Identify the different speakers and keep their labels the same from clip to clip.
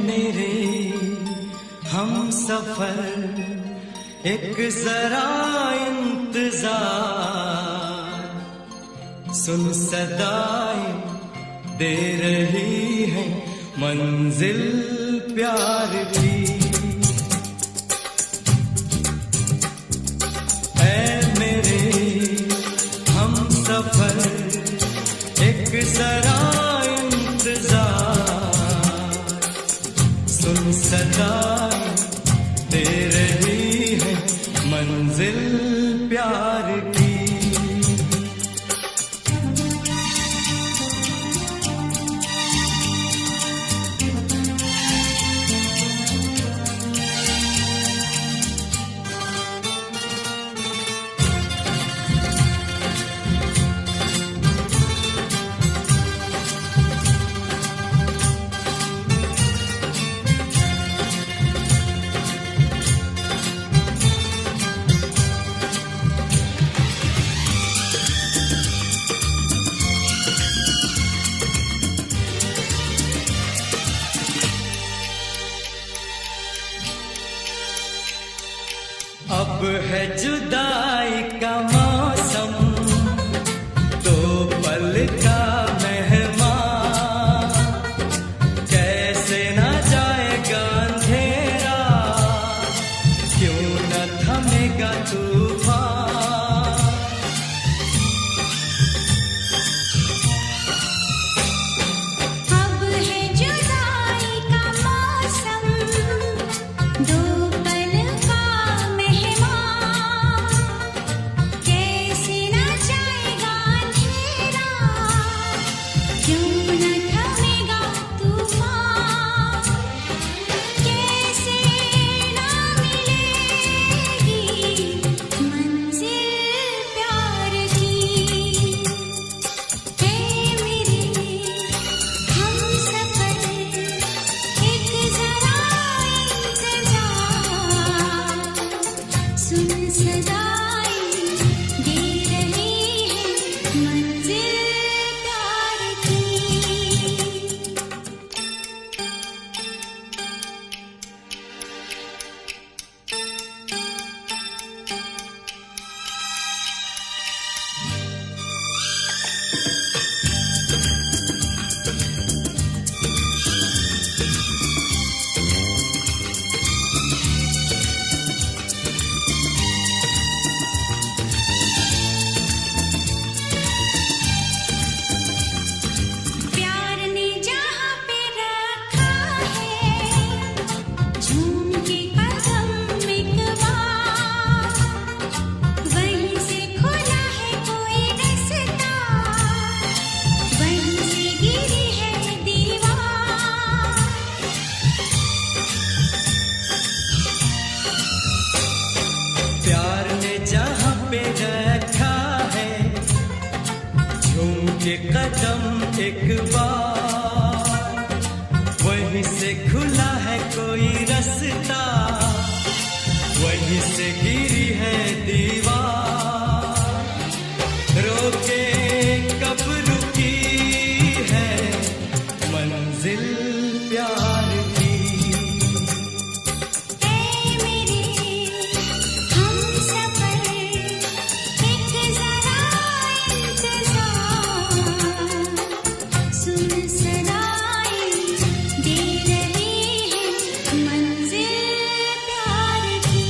Speaker 1: मेरे हम सफर एक जरा इंतजार, सुन सदाएं दे रही है मंजिल प्यार की। ऐ मेरे हम सफर एक जरा इंतजार, सुन सदाएं दे रही है मंजिल प्यार की। अब है जुदाई का मौसम, दो पल का मेहमान, कैसे ना जाएगा अंधेरा, क्यों न थमेगा तूफान।
Speaker 2: अब है जुदाई का मौसम, दो
Speaker 1: कदम एक बार, वहीं से खुला है कोई रास्ता, वहीं से गिरी है दीवार, रोके कब रुकी है मंजिल प्यार की।
Speaker 2: मंजिल प्यार की।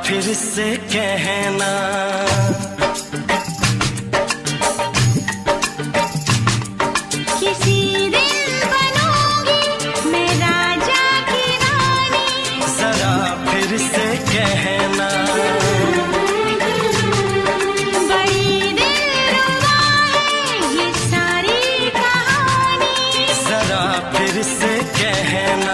Speaker 1: फिर से कहना,
Speaker 2: किसी दिन बनूंगी मैं राजा की रानी।
Speaker 1: जरा फिर से कहना,
Speaker 2: बड़ी दिलरुबा है ये सारी कहानी।
Speaker 1: जरा फिर से कहना,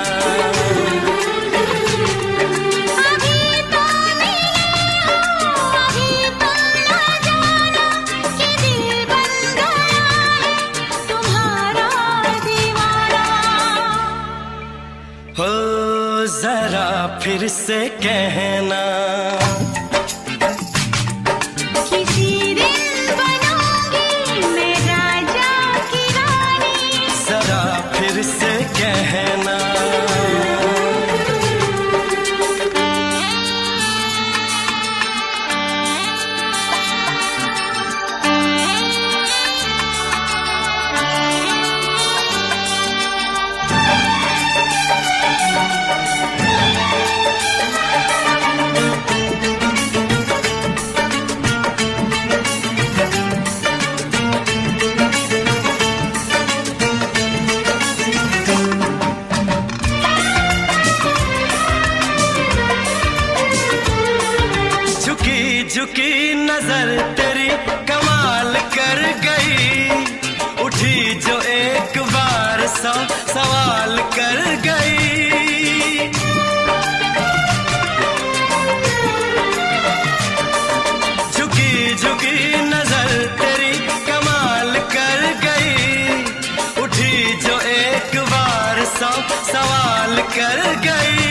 Speaker 1: हो जरा फिर से कहना,
Speaker 2: किसी दिन बनूंगी मैं राजा की रानी।
Speaker 1: जरा फिर से कहना, झुकी नजर तेरी कमाल कर गई, उठी जो एक बार सौ सवाल कर गई। झुकी झुकी नजर तेरी कमाल कर गई, उठी जो एक बार सौ सवाल कर गई।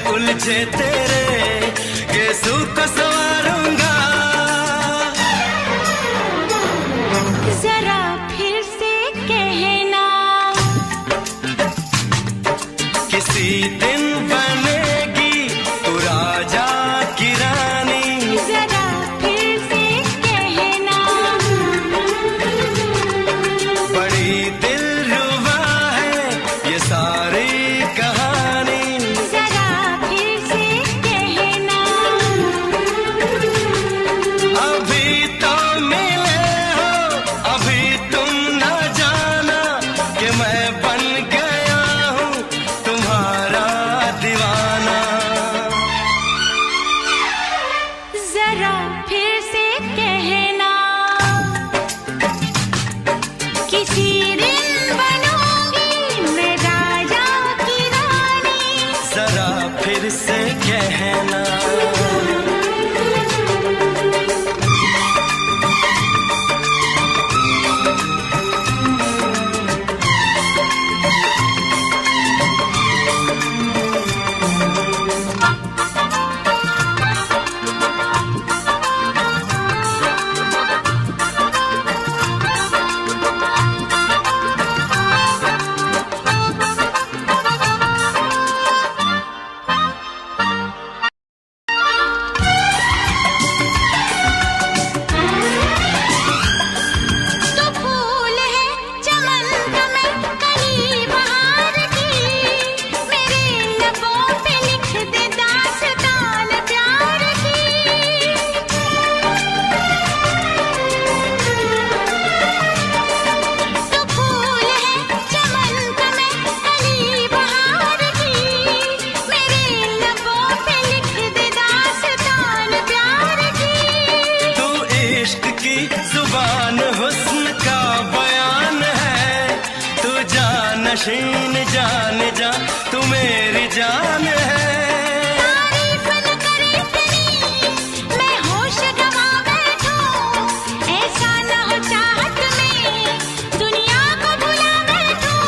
Speaker 1: उलझे तेरे गेसू को संवारूंगा,
Speaker 2: जरा फिर से कहना,
Speaker 1: किसी दिन बनेगी तू राजा की रानी।
Speaker 2: जरा फिर से कहना,
Speaker 1: बड़ी दिलरुबा है ये सारी कहानी। अभी तो मिले हो, अभी तुम न जाना कि मैं बन गया हूँ तुम्हारा दीवाना।
Speaker 2: जरा फिर से कहना, किसी दिन बनूंगी मैं राजा की रानी।
Speaker 1: जरा फिर से कहना, नशीन जान जा तू मेरी जान है।
Speaker 2: तारीफ न करे तेरी मैं होश गवा बैठूं, ऐसा न हो चाहत में दुनिया को भुला बैठूं।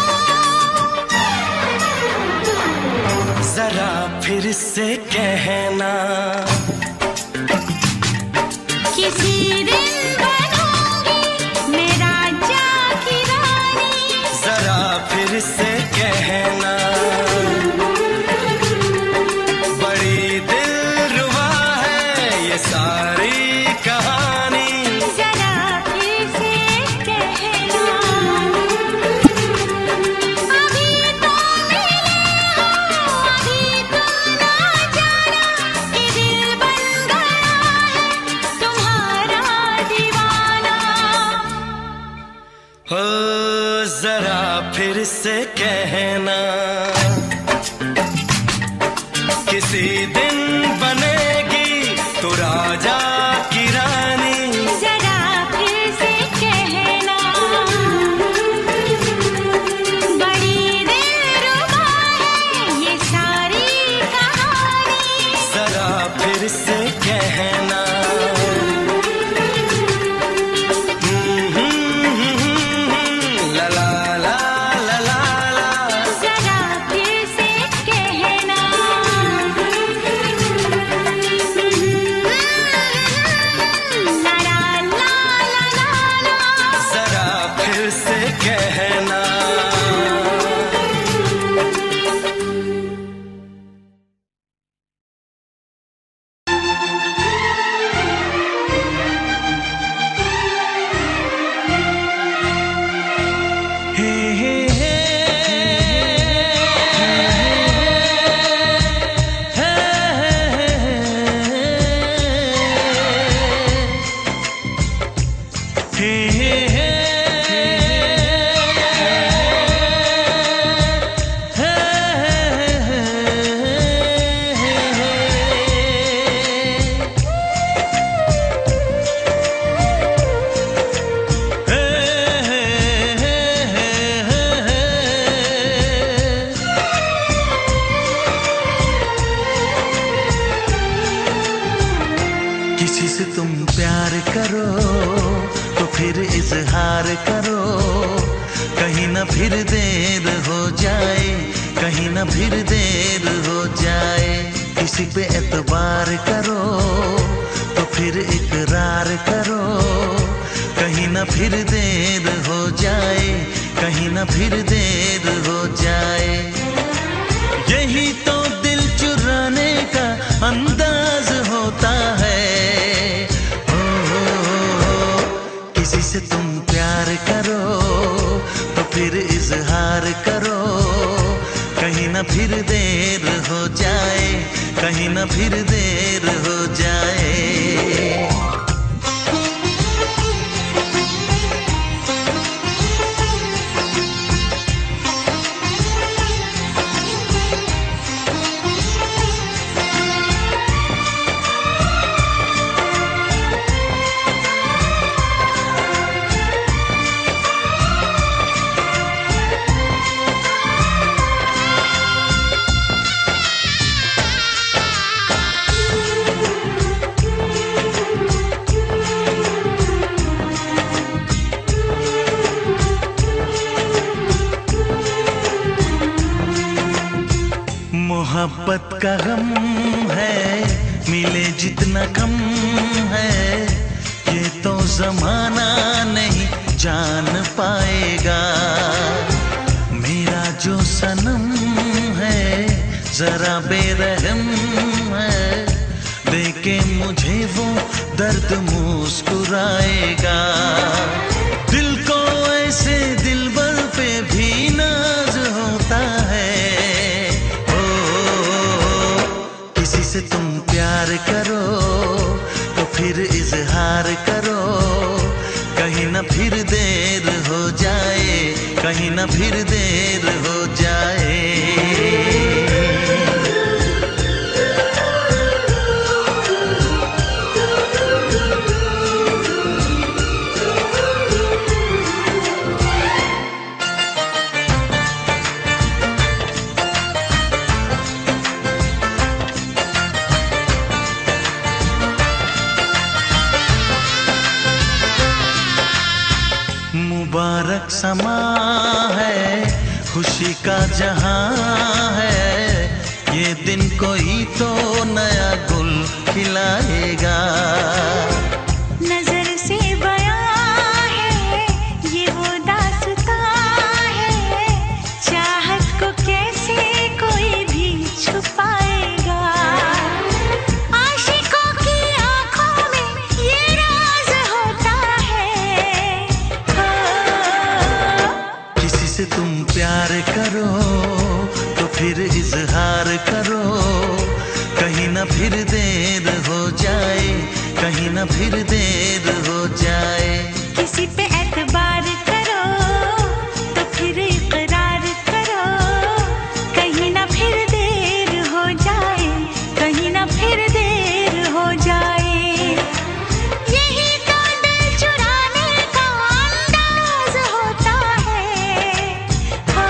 Speaker 1: जरा फिर से कहना
Speaker 2: किसी दिन बनूंगी मैं राजा की रानी।
Speaker 1: जरा फिर से कहना बड़ी दिलरुबा है ये सारी कहानी।
Speaker 2: जरा फिर से कहना अभी तो मिले हो, अभी तुम ना जाना कि दिल बन गया है तुम्हारा दीवाना।
Speaker 1: हो जरा फिर से कहना किसी दिन बनेगी तू राजा की रानी।
Speaker 2: जरा फिर से कहना बड़ी दिलरुबा है ये सारी कहानी।
Speaker 1: जरा फिर से कहना ला ला ला ला ला ला।
Speaker 2: जरा फिर से कहना ला ला ला ला ला।
Speaker 1: जरा फिर से कहना हे हे हे किसी से तुम प्यार करो तो फिर इजहार करो, कहीं ना फिर देर हो जाए, कहीं ना फिर देर हो जाए। किसी पे एतबार करो तो फिर इकरार करो, कहीं ना फिर देर हो जाए, कहीं ना फिर देर हो जाए। यही तो दिल चुराने का अंदाज होता है। किसी से तुम प्यार करो तो फिर इजहार करो, कहीं ना फिर देर हो जाए, कहीं ना फिर देर हो जाए। मोहब्बत का गम है मिले जितना कम है, ये तो जमाना नहीं जान पाएगा। मेरा जो सनम है जरा बेरहम है, देखे मुझे वो दर्द मुस्कुराएगा। दिल को ऐसे दिलबर पे भी नाज होता है। किसी से तुम प्यार करो तो फिर इजहार करो, कहीं ना फिर देर हो जाए, कहीं ना फिर देर हो जाए। खुशी का जहां है, ये दिन कोई तो नया गुल खिलाएगा।
Speaker 2: नजर से बयां है ये वो दास्तां है, चाहत को कैसे कोई भी छुपाएगा। आशिकों की आंखों में ये राज होता है।
Speaker 1: किसी से तुम प्यार करो तो फिर इजहार करो, कहीं ना फिर देर हो जाए, कहीं ना फिर देर हो जाए।
Speaker 2: किसी पे एतबार करो तो फिर इकरार करो, कहीं ना फिर देर हो जाए, कहीं ना फिर देर हो जाए। यही तो दिल चुराने का अंदाज होता है। हो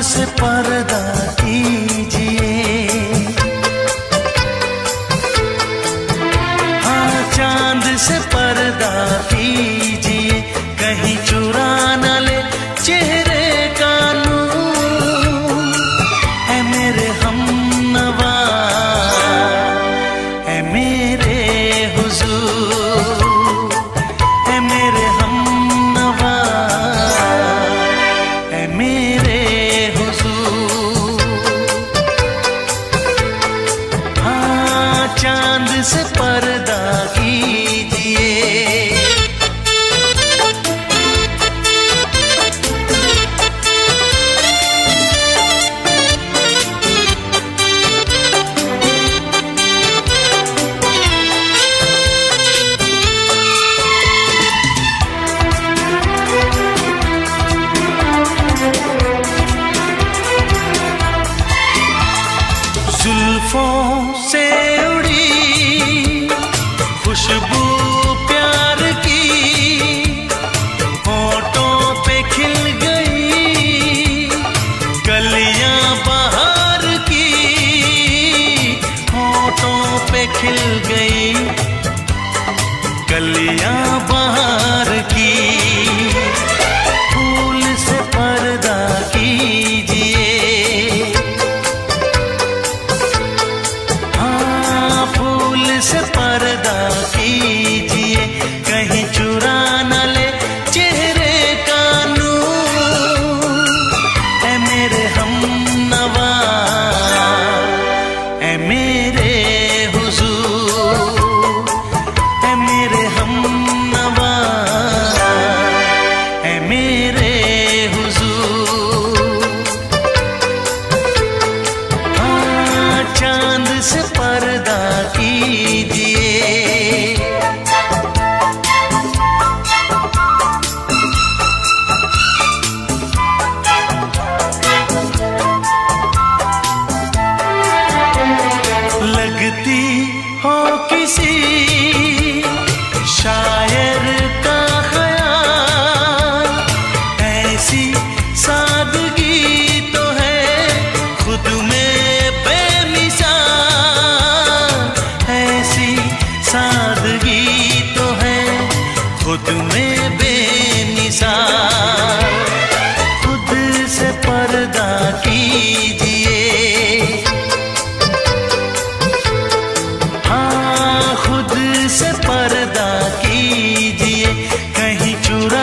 Speaker 1: से पर्दा कीजिए, हाँ चांद से पर्दा कीजिए, कहीं चुरा न ले चेहरे का नूर। है मेरे हमनवा, है मेरे हुजूर, है मेरे हमनवा, है मेरे चांद से पर्दा कीजिए। जुल्फों से उड़ी खुशबू प्यार की, होठों पे खिल गई कलियां बहार की, होठों पे खिल गई कलियां बहार की। फूल से पर्दा कीजिए, से पर्दा कीजिए, कहीं चुरा न ले चेहरे का नूर। है मेरे हमनवा, है मेरे हुजूर, है मेरे हमनवा, है मेरे हुजूर। हाँ चांद से पर्दा कीजिए। लगती हो किसी शायर का ख्याल, ऐसी सादगी तो है खुद में बेमिसाल, ऐसी सादगी तो है खुद में बेमिसाल। खुद से पर्दा कीजिए, हाँ खुद से पर्दा कीजिए, कहीं चुरा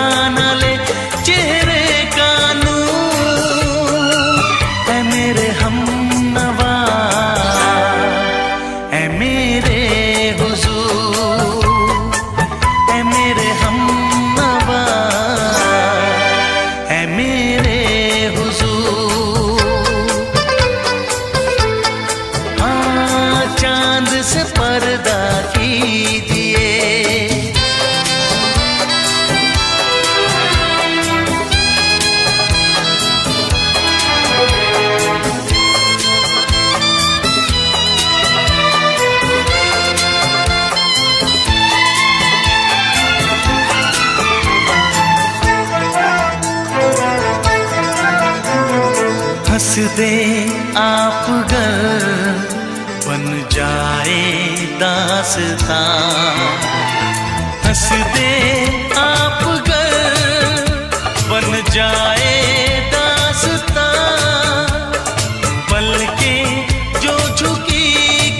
Speaker 1: मेरे हमनवा, ऐ मेरे हुजूर। हाँ, चांद से पर्दा कीजिए, हंस दे आप गर बन जाए दास्तां, हंस दे आप गर बन जाए दास्तां। पलके जो झुकी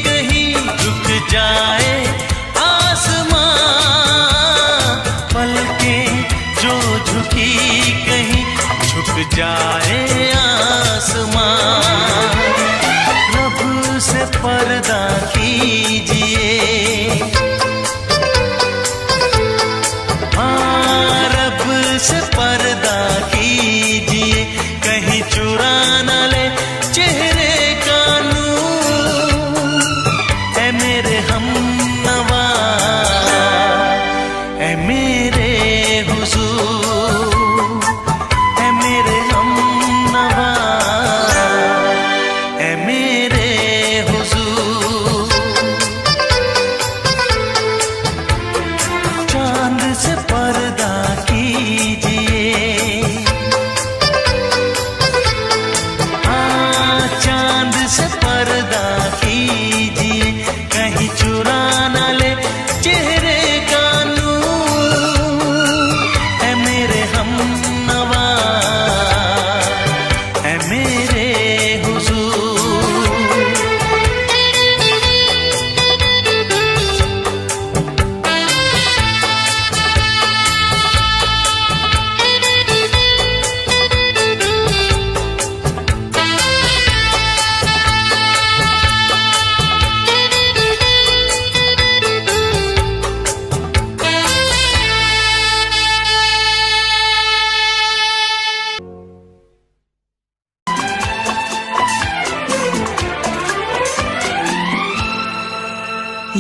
Speaker 1: कहीं झुक जाए आसमां, पलके जो झुकी कहीं झुक जाए आसमां। रब से पर्दा कीजिए, हाँ रब से पर्दा कीजिए, कहीं चुरा न ले चेहरे का नूर। ऐ मेरे हमनवा, ऐ मेरे हुजूर, ऐ मेरे हमनवा, ऐ मेरे हुजूर। चांद से पर्दा कीजिए, हाँ चांद से पर्दा कीजिए, कहीं चुरा न ले चेहरे का नूर। ऐ मेरे हमनवा, ऐ मेरे हुजूर।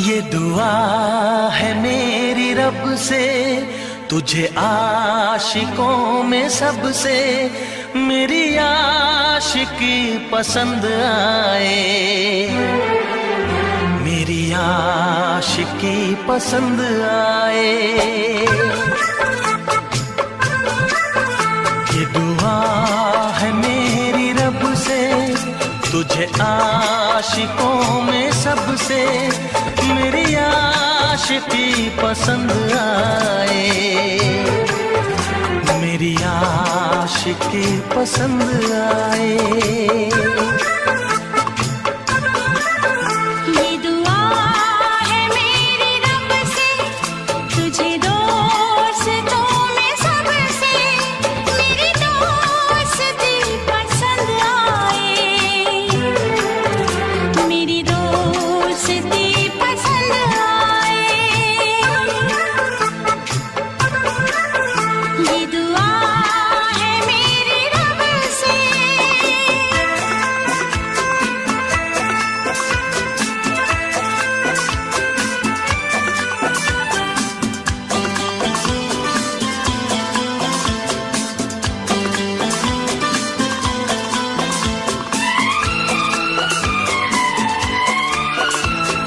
Speaker 1: ये दुआ है मेरी रब से, तुझे आशिकों में सबसे मेरी आशिकी पसंद आए, मेरी आशिकी पसंद आए। ये दुआ है मेरी रब से, तुझे आशिकों में सबसे मेरी आशिकी पसंद आए, मेरी आशिकी पसंद आए।
Speaker 2: ये दुआ है मेरी रब से, तुझे दोस्तों में सबसे मेरी दोस्ती पसंद आए, मेरी दोस्ती पसंद आए। ये दुआ है मेरी रब से।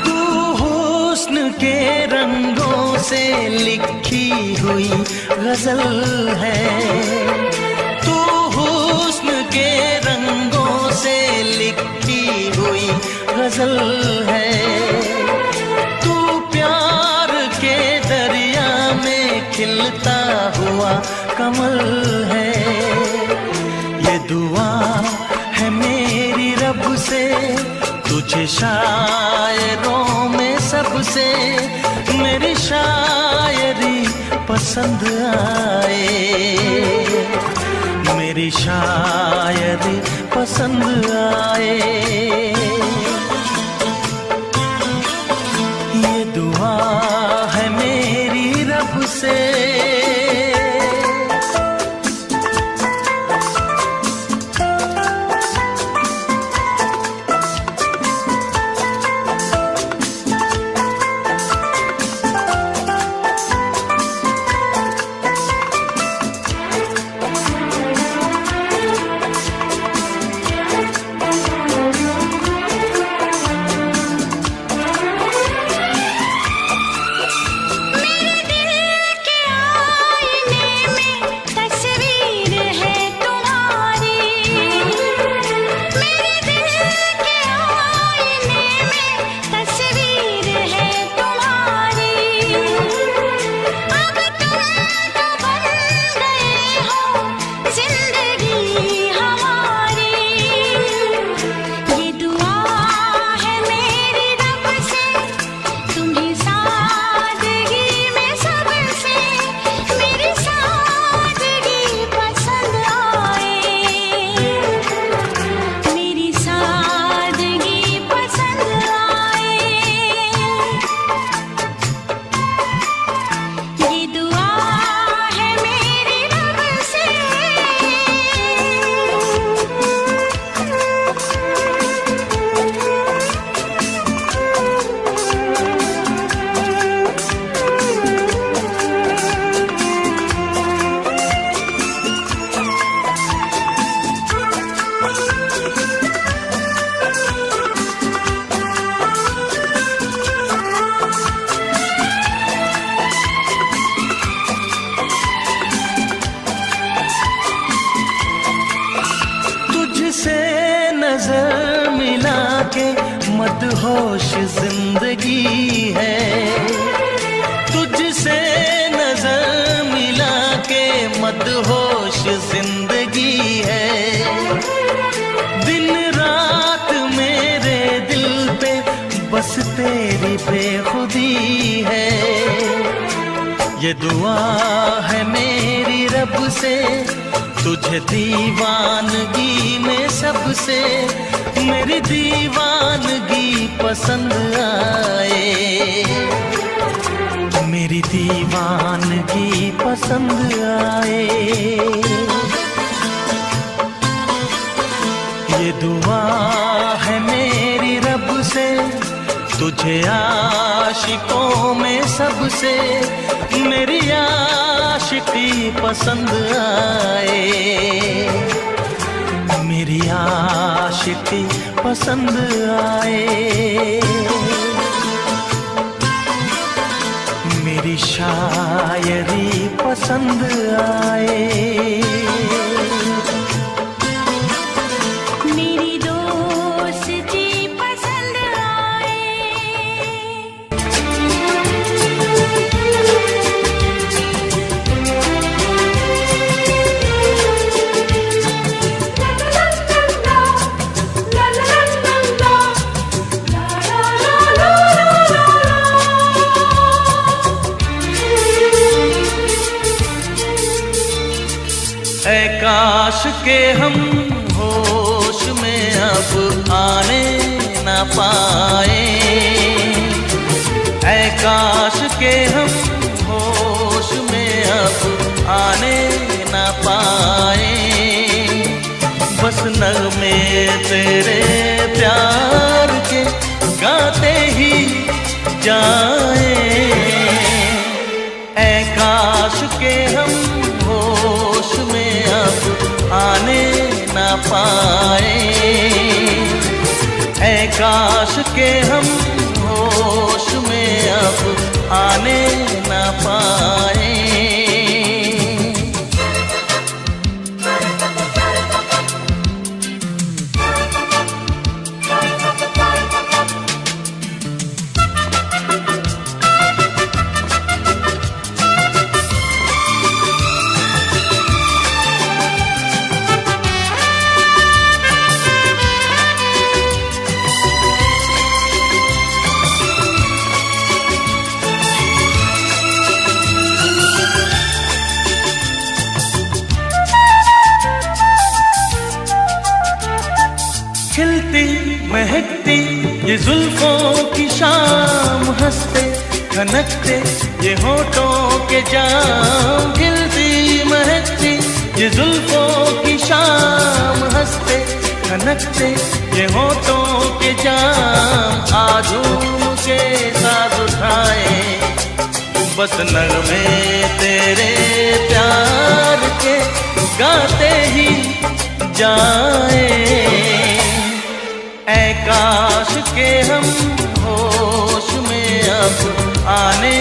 Speaker 1: तू हुस्न के रंगों से लिखी हुई गजल है, तू हुस्न के रंगों से लिखी हुई गजल है। तू प्यार के दरिया में खिलता हुआ कमल है। ये दुआ है मेरी रब से, तुझे शायरों में सबसे मेरी शायरी पसंद आए, मेरी शायरी पसंद आए। ये दुआ है मेरी रब से। नजर मिला के मदहोश जिंदगी है, तुझसे नजर मिला के मदहोश जिंदगी है। दिन रात मेरे दिल पे बस तेरी बेखुदी है। ये दुआ है मेरी रब से तुझे दीवानगी में सबसे मेरी दीवानगी पसंद आए, मेरी दीवानगी पसंद आए। ये दुआ है मेरी रब से तुझे आशिकों में सबसे मेरी आशिकी पसंद आए, मेरी आशिकी पसंद आए। मेरी शायरी पसंद आए। ऐ काश के हम होश में अब आने न पाए, ऐ काश के हम होश में अब आने न पाए। बस नगमे तेरे प्यार के गाते ही जाए, ऐ काश के हम होश में अब आने न पाए, ऐ काश के हम होश में अब आने न पाए। खिलती महकती ये जुल्फों की शाम, हंसते खनकते ये होठों के जाम, खिलती महकती ये जुल्फों की शाम, हंसते खनकते ये होठों के जाम, आजूम के साथ उठाए बस नगमे तेरे प्यार के गाते ही जाए। ऐ काश के हम होश में अब आने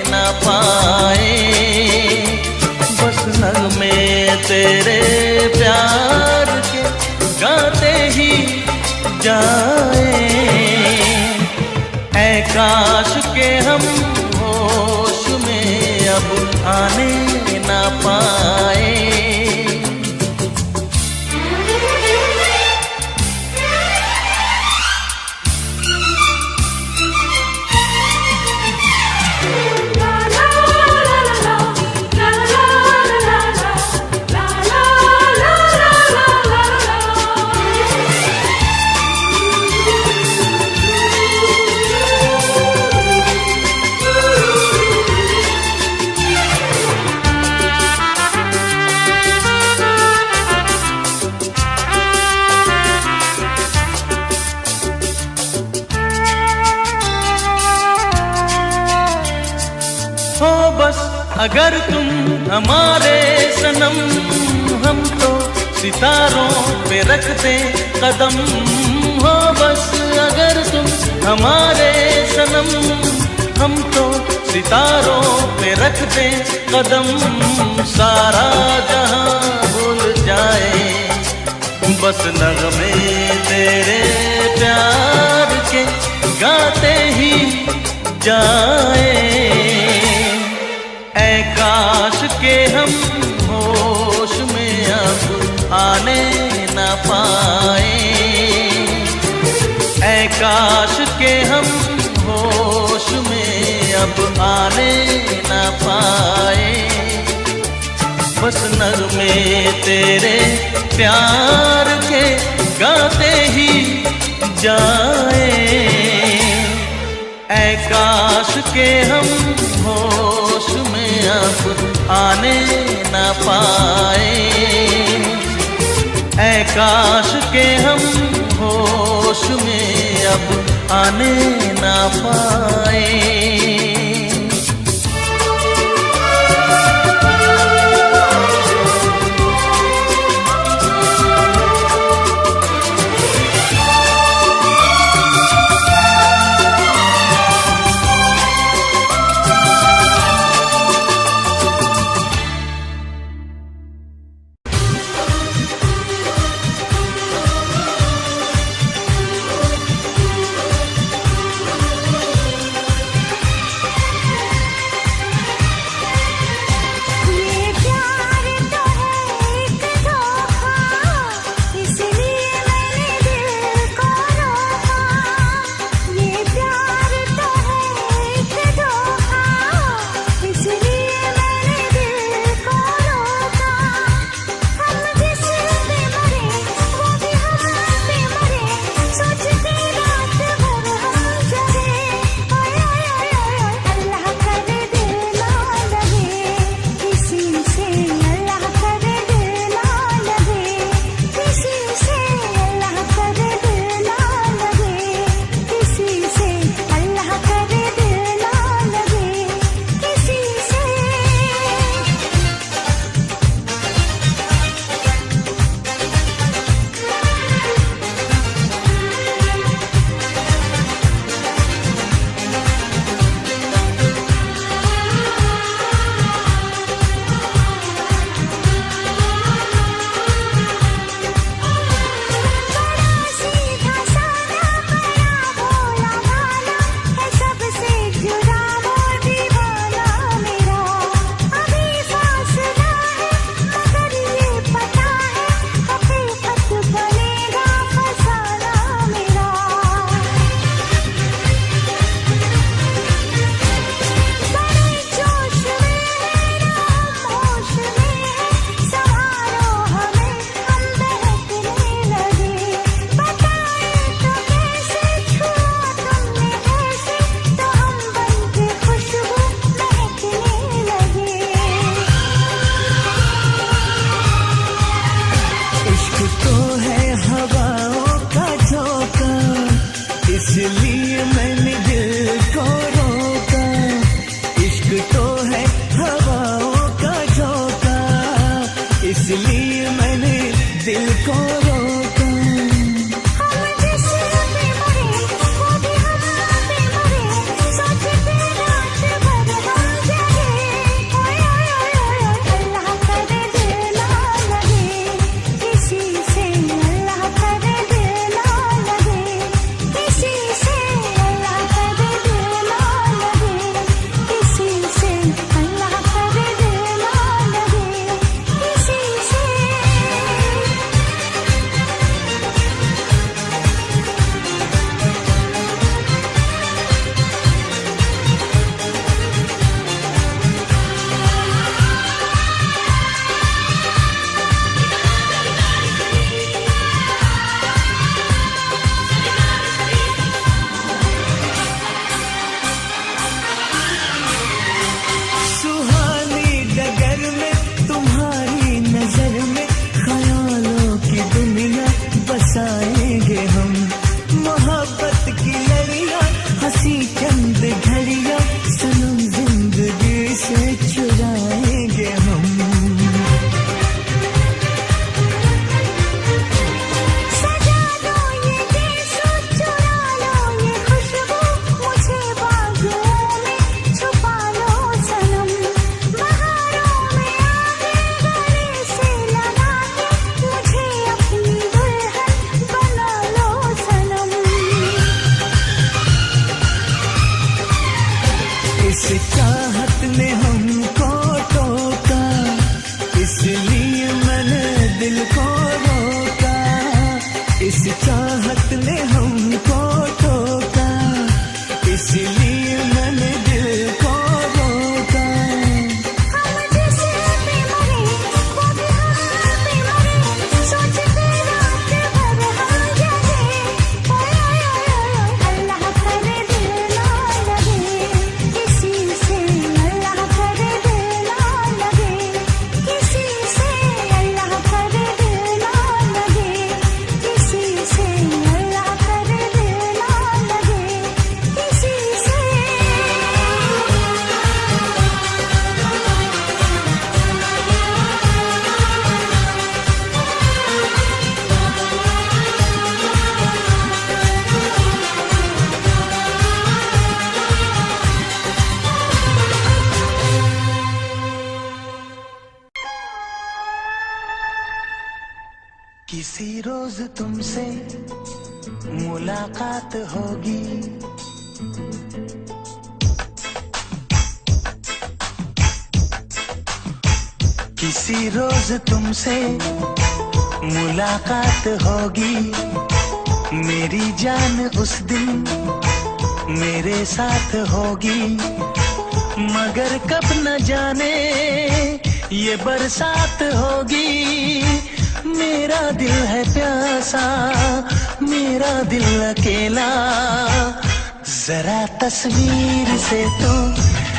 Speaker 1: न पाए, बस नगमे तेरे प्यार के गाते ही जाए। ऐ काश के हम होश में अब आने न पाए। हो बस अगर तुम हमारे सनम, हम तो सितारों पे रखते कदम। हो बस अगर तुम हमारे सनम, हम तो सितारों पे रखते कदम। सारा जहां भूल जाए बस नगमे तेरे प्यार के गाते ही जाए। ऐ काश के हम होश में अब आने न पाए, ऐ काश के हम होश में अब आने न पाए, बस नगमे तेरे प्यार के गाते ही जाए। ऐ काश के हम होश में अब आने न पाए, ऐ काश के हम होश में अब आने न पाए। चाहत ने हमको ठोका, इसलिए मैंने दिल को रोका।
Speaker 2: हम जैसे पे मरे वो भी हम पे मरे, सोचते रात भर हम जगे। ओए ओए ओए अल्लाह करे दिल ना लगे किसी से, अल्लाह करे दिल ना लगे किसी से, अल्लाह करे दिल ना लगे किसी से, अल्लाह करे दिल ना लगे किसी से।
Speaker 1: किसी रोज तुमसे मुलाकात होगी, किसी रोज तुमसे मुलाकात होगी। मेरी जान उस दिन मेरे साथ होगी, मगर कब न जाने ये बरसात होगी। मेरा दिल है प्यासा, मेरा दिल अकेला, जरा तस्वीर से तू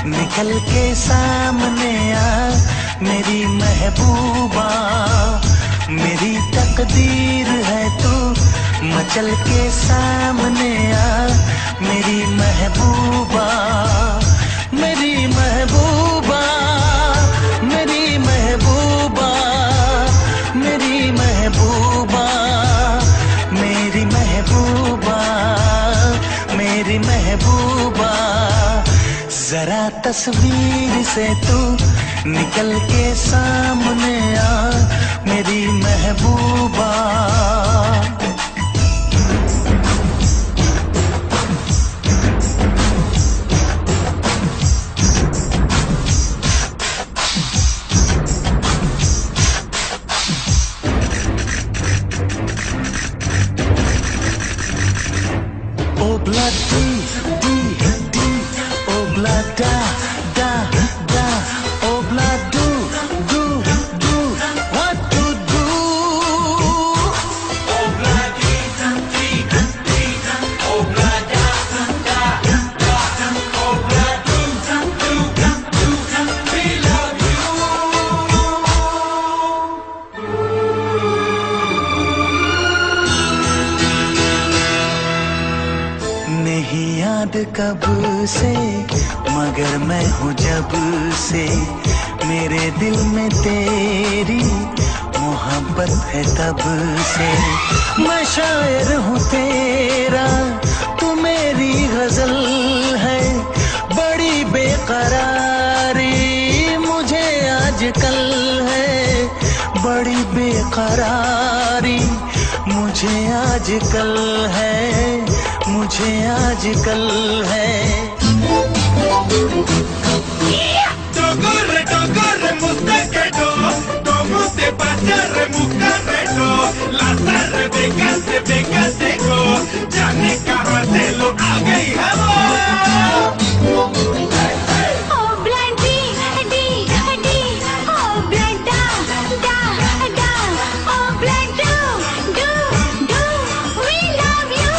Speaker 1: निकल के सामने आ मेरी महबूबा। मेरी तकदीर है तू मचल के सामने आ मेरी महबूबा। मेरी महबूबा, मेरी महबूबा, मेरी महबूबा, मेरी महबूबा, मेरी महबूबा। जरा तस्वीर से तू निकल के सामने आ मेरी महबूबा। नहीं याद कब से मगर मैं हूँ जब से, मेरे दिल में तेरी मोहब्बत है तब से। मैं शायर हूँ तेरा, तू मेरी गजल है। बड़ी बेकरारी मुझे आजकल है, बड़ी बेकरारी मुझे आजकल है, मुझे आजकल है।
Speaker 3: Corre, corre, mustaquero, como te pasa, remucarrero, la tarde de go, ya ne carratelo, haga y
Speaker 2: Oh blind D D D, oh blind da da da, oh blind do, we love you.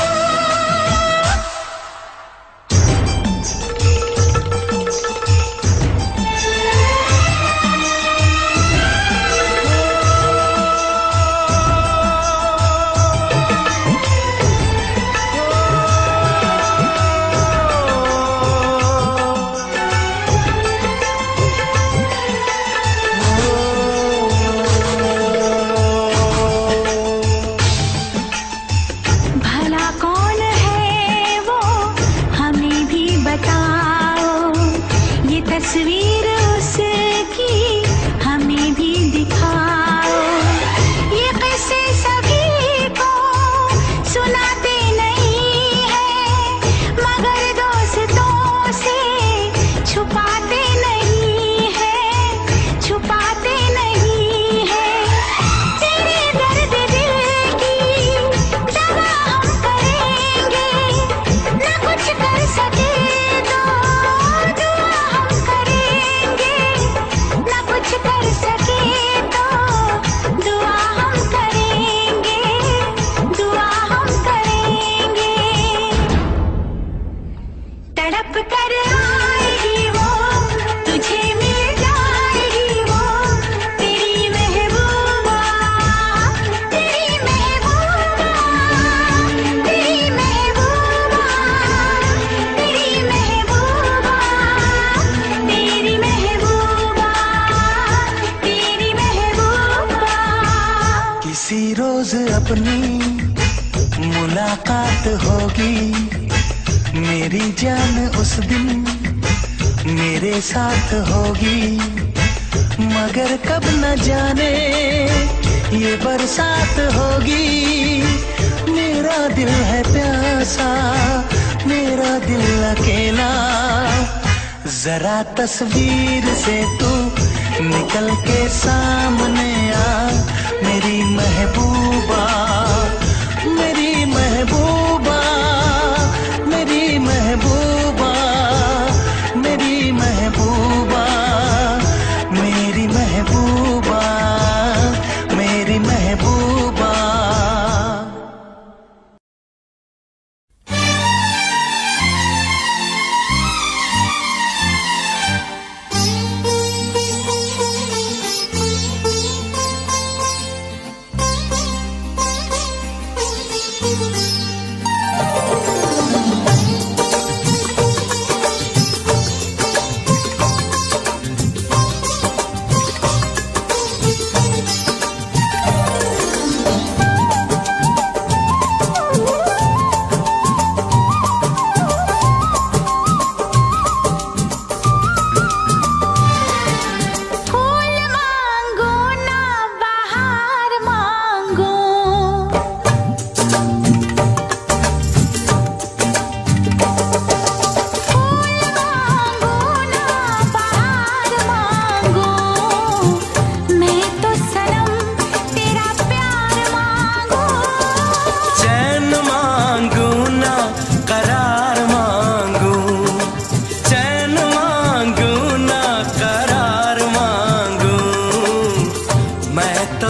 Speaker 1: रोज अपनी मुलाकात होगी, मेरी जान उस दिन मेरे साथ होगी। मगर कब न जाने ये बरसात होगी। मेरा दिल है प्यासा, मेरा दिल अकेला। जरा तस्वीर से तू निकल के सामने आ, मेरी महबूबा, मेरी महबूबा, मेरी महबूबा, मेरी महबूबा, मेरी महबूबा, मेरी महबूबा।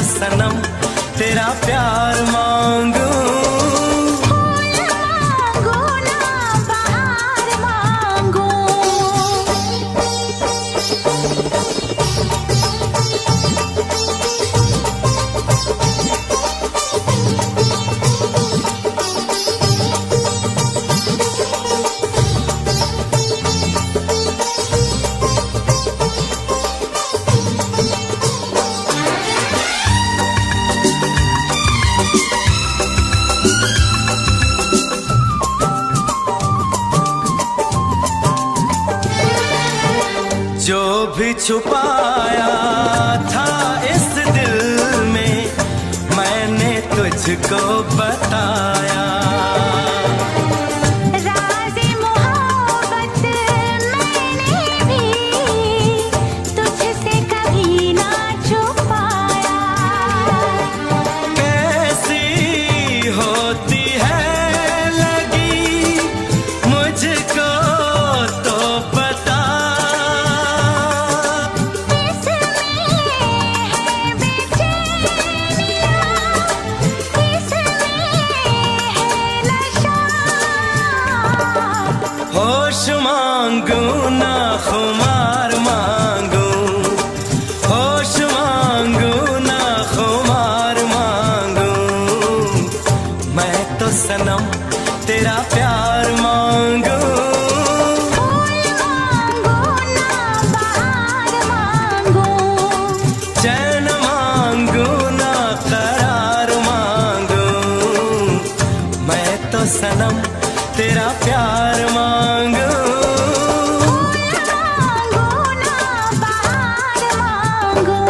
Speaker 1: सनम तेरा प्यार मांगू,
Speaker 2: मांगो ना बहार मांगो।
Speaker 1: जो भी छुपाया था इस दिल में मैंने तुझको बताया।
Speaker 2: राज़े मोहब्बत मैंने भी तुझसे कभी ना छुपाया।
Speaker 1: कैसी होती है लगी मुझको तो पता, होश मांगू ना खुमार मांगू, होश मांगू ना खुमार मांगू। मैं तो सनम तेरा प्यार मांगू,
Speaker 2: मांगो ना बहार मांगो।
Speaker 1: चैन मांगू ना करार मांगू। मैं तो सनम तेरा प्यार मांगू,
Speaker 2: मांगो ना बहार मांगो।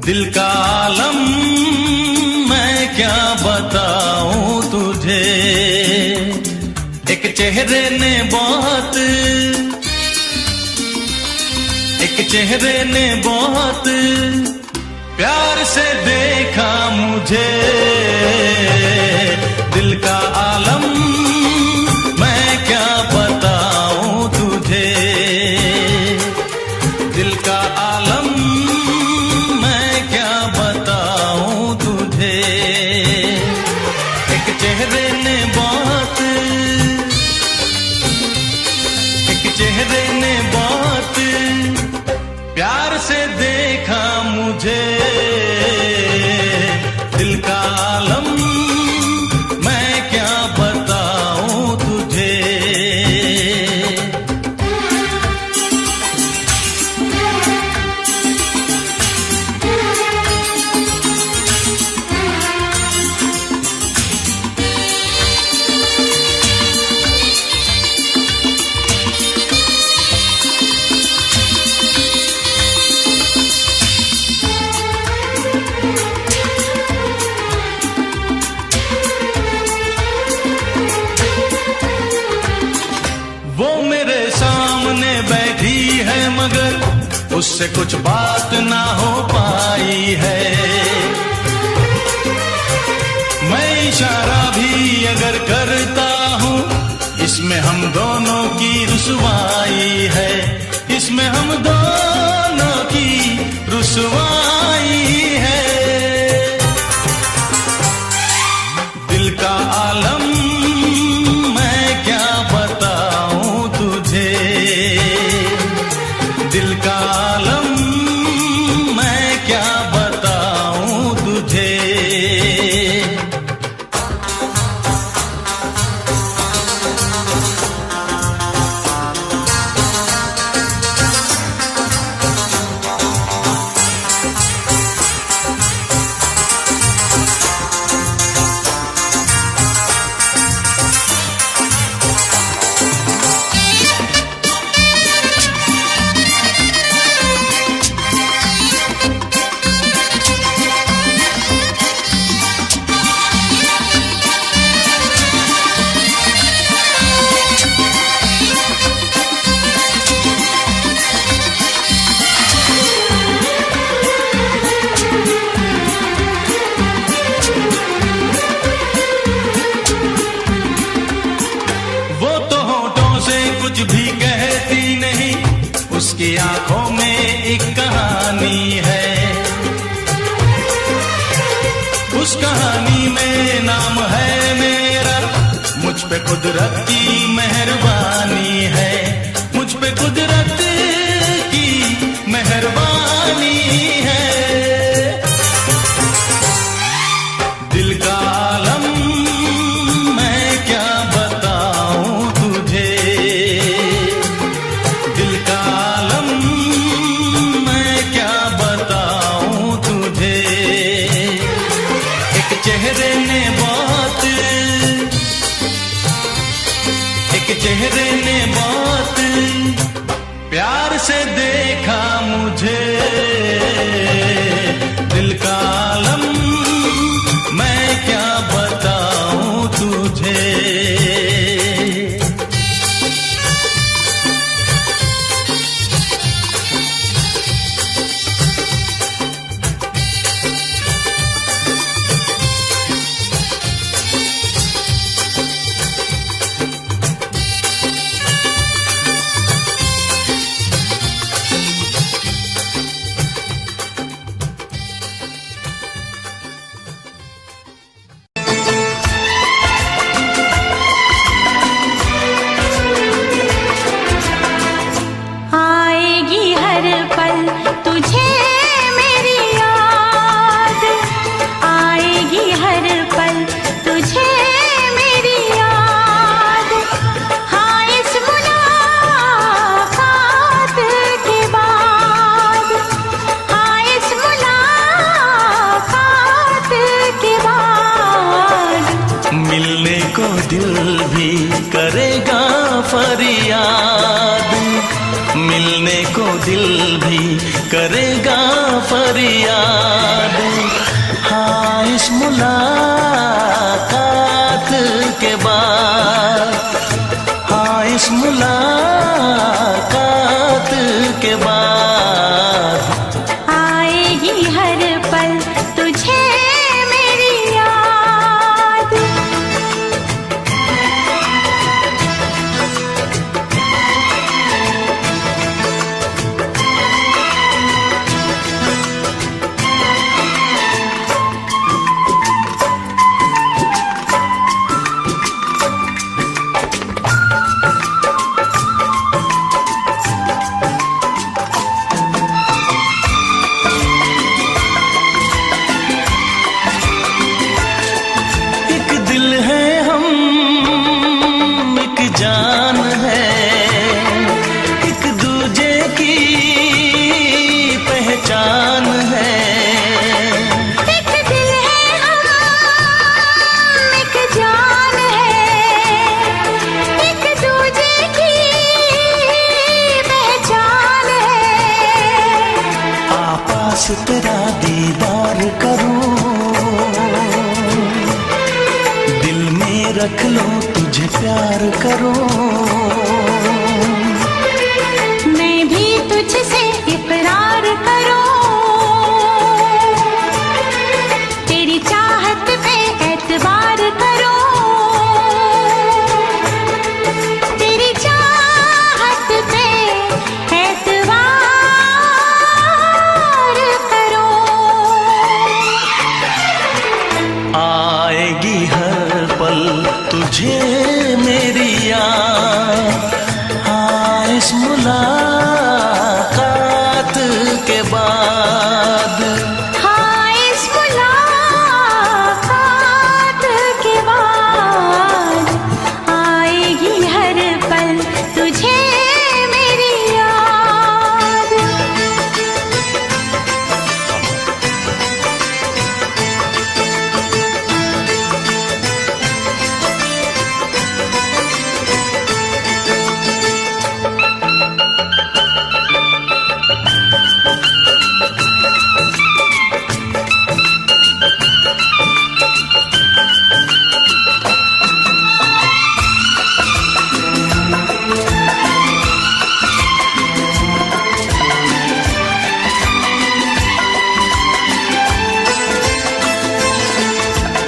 Speaker 1: दिल का आलम मैं क्या बताऊं तुझे। एक चेहरे ने बहुत प्यार से देखा मुझे। दिल का आलम मैं क्या बताऊं तुझे। दिल का आलम मैं क्या बताऊं तुझे। एक चेहरे ने बहुत प्यार से देखा मुझे। दिल का आलम मैं क्या बताऊं तुझे। वो मेरे सामने बैठी है मगर उससे कुछ बात ना हो पाई है। मैं इशारा भी अगर करता हूँ इसमें हम दोनों की रुसवाई है। इसमें हम दोनों की रुसवाई है। दिल का आलम दिल का आलम मैं क्या बताऊं तुझे। कुछ भी कहती नहीं उसकी आंखों में एक कहानी है। उस कहानी में नाम है मेरा। मुझ पे कुदरत की मेहरबानी है। मुझ पे कुदरत की मेहरबानी है। दिल का आलम मैं क्या बताऊं तुझे। दिल का आलम मैं क्या बताऊं तुझे। एक चेहरे ने बहुत प्यार से देखा मुझे। दिल का आलम मैं क्या बताऊं तुझे। दिल भी करेगा फरियाद। मिलने को दिल भी करेगा फरियाद। हाँ, इस मुलाकात के बाद, हाँ इस मुलाकात के बाद
Speaker 2: आएगी हर पल तुझे मेरी याद।
Speaker 1: एक दिल है हम, एक जान है, एक दूजे की पहचान है।
Speaker 2: एक दिल है हम, एक जान है, एक दूजे की पहचान है।
Speaker 1: आपास तेरा दीदार करूं, दिल में रख लो तुझे प्यार करूं।
Speaker 2: मैं भी तुझसे इकरार करूं, तेरी चाहत पे एतबार करूं, तेरी चाहत पे एतबार करूं।
Speaker 1: आएगी हर पल तुझे मेरी याद। हाँ, इस मुलाकात के बाद,
Speaker 2: हाँ, इस मुलाकात के बाद आएगी हर पल तुझे मेरी याद।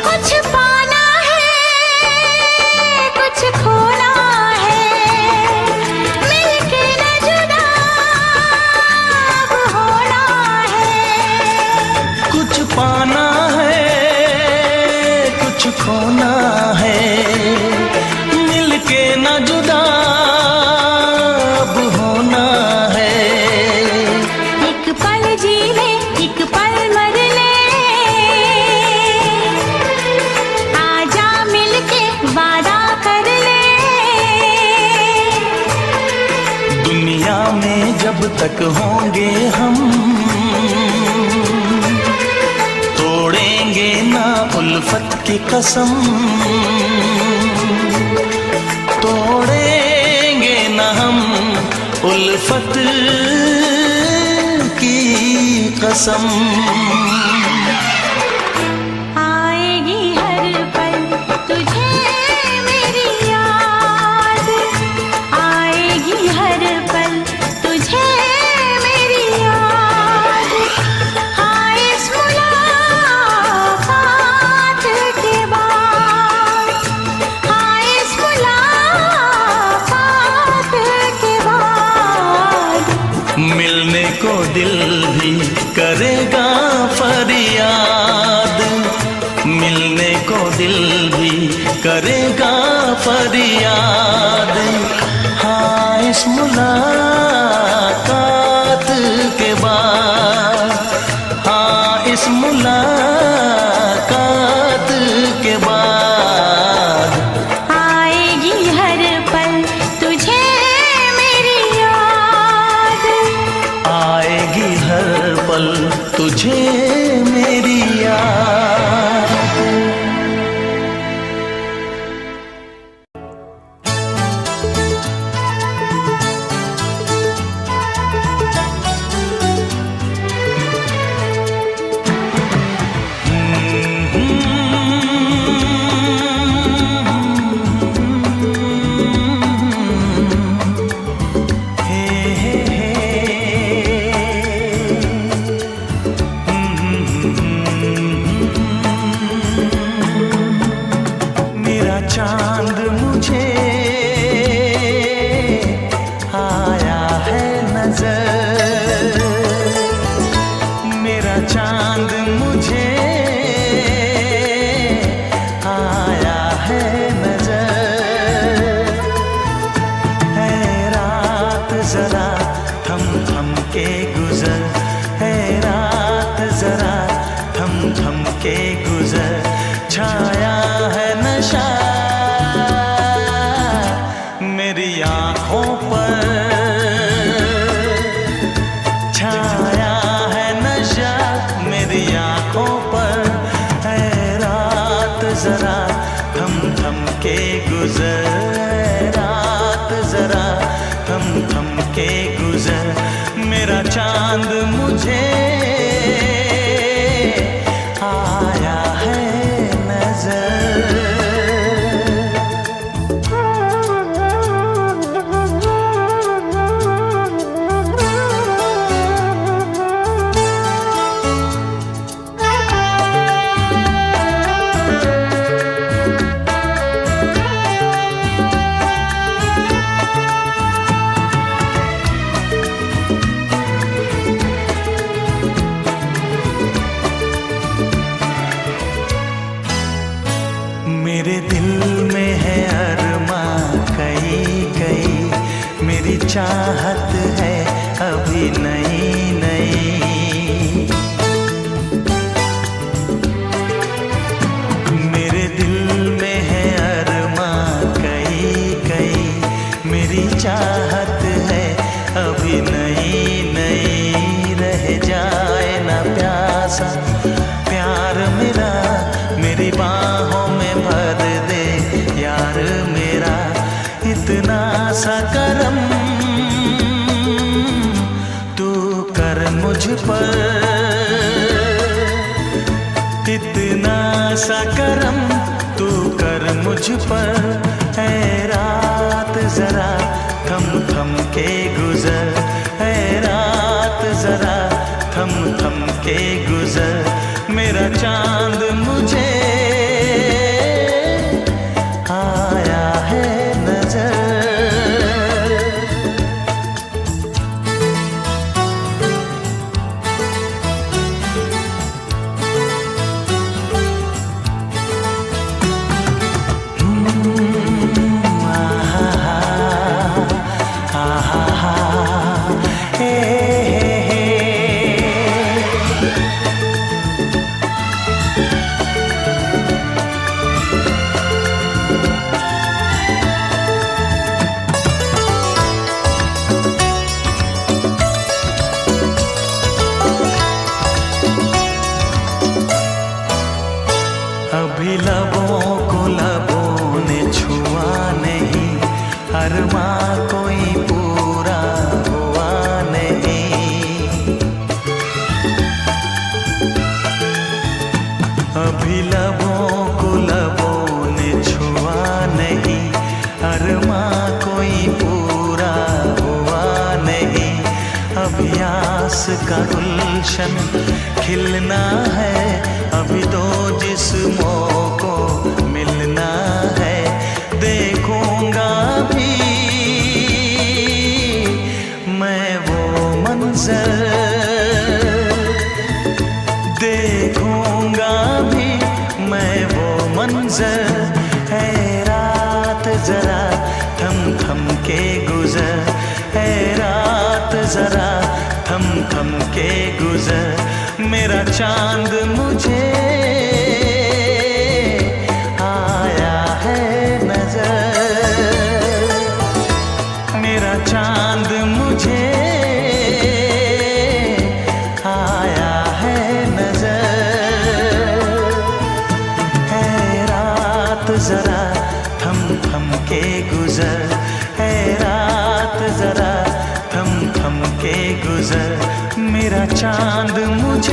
Speaker 2: कुछ पाना है, कुछ खोना है, मिलके न जुदा अब होना है।
Speaker 1: कुछ पाना है, कुछ खोना है, मिलके न जुदा अब होना है।
Speaker 2: एक पल जी ले, एक पल मर ले, आजा मिलके वादा कर ले।
Speaker 1: दुनिया में जब तक होंगे हम, तोड़ेंगे ना उल्फत की कसम, तोड़ेंगे ना हम उल्फत की कसम।
Speaker 2: आएगी हर पल तुझे मेरी याद, आएगी हर पल तुझे मेरी याद। हाँ, इस मुलाकात के बाद, हाँ, इस मुलाकात के बाद
Speaker 1: मिलने को दिल भी करेगा फरियाद। मिलने को दिल भी करेगा फरियाद। हाँ, इस मुलाकात के बाद, हाँ इस मुलाकात के बाद
Speaker 2: आएगी हर पल तुझे मेरी याद।
Speaker 1: आएगी हर पल तुझे मेरी याद। जरा थम थम के गुजर, रात जरा थम थम के गुजर, मेरा चांद मुझे आया है नजर। मेरे दिल में है अरमां कई कई, मेरी चाहत है अभी नई नई। मेरे दिल में है अरमां कई कई, मेरी चाहत है अभी नई नई। रह जाए ना प्यासा प्यार मेरा, मेरी बाहों में भर दे यार मेरा। इतना सा करम तू कर मुझ पर, इतना सा करम तू कर मुझ पर। ऐ रात जरा थम थम के गुजर, ऐ रात जरा थम थम के गुजर, मेरा चांद मुझे आया है नजर। अभी लबों को लबों ने छुआ नहीं, अरमां कोई पूरा हुआ नहीं। अभी लबों को लबों ने छुआ नहीं, अरमां कोई पूरा हुआ नहीं। अभी आस का गुलशन खिलना है, अभी तो जिस्मों को मिलना है। देखूंगा भी मैं वो मंजर, देखूंगा भी मैं वो मंजर। है रात जरा थम थम के गुजर, है रात जरा थम थम के गुजर, मेरा चांद मुझे आया है नजर। मेरा चांद मुझे आया है नजर। है रात जरा थम थम के गुजर, है रात जरा थम थम के गुजर, मेरा चांद मुझे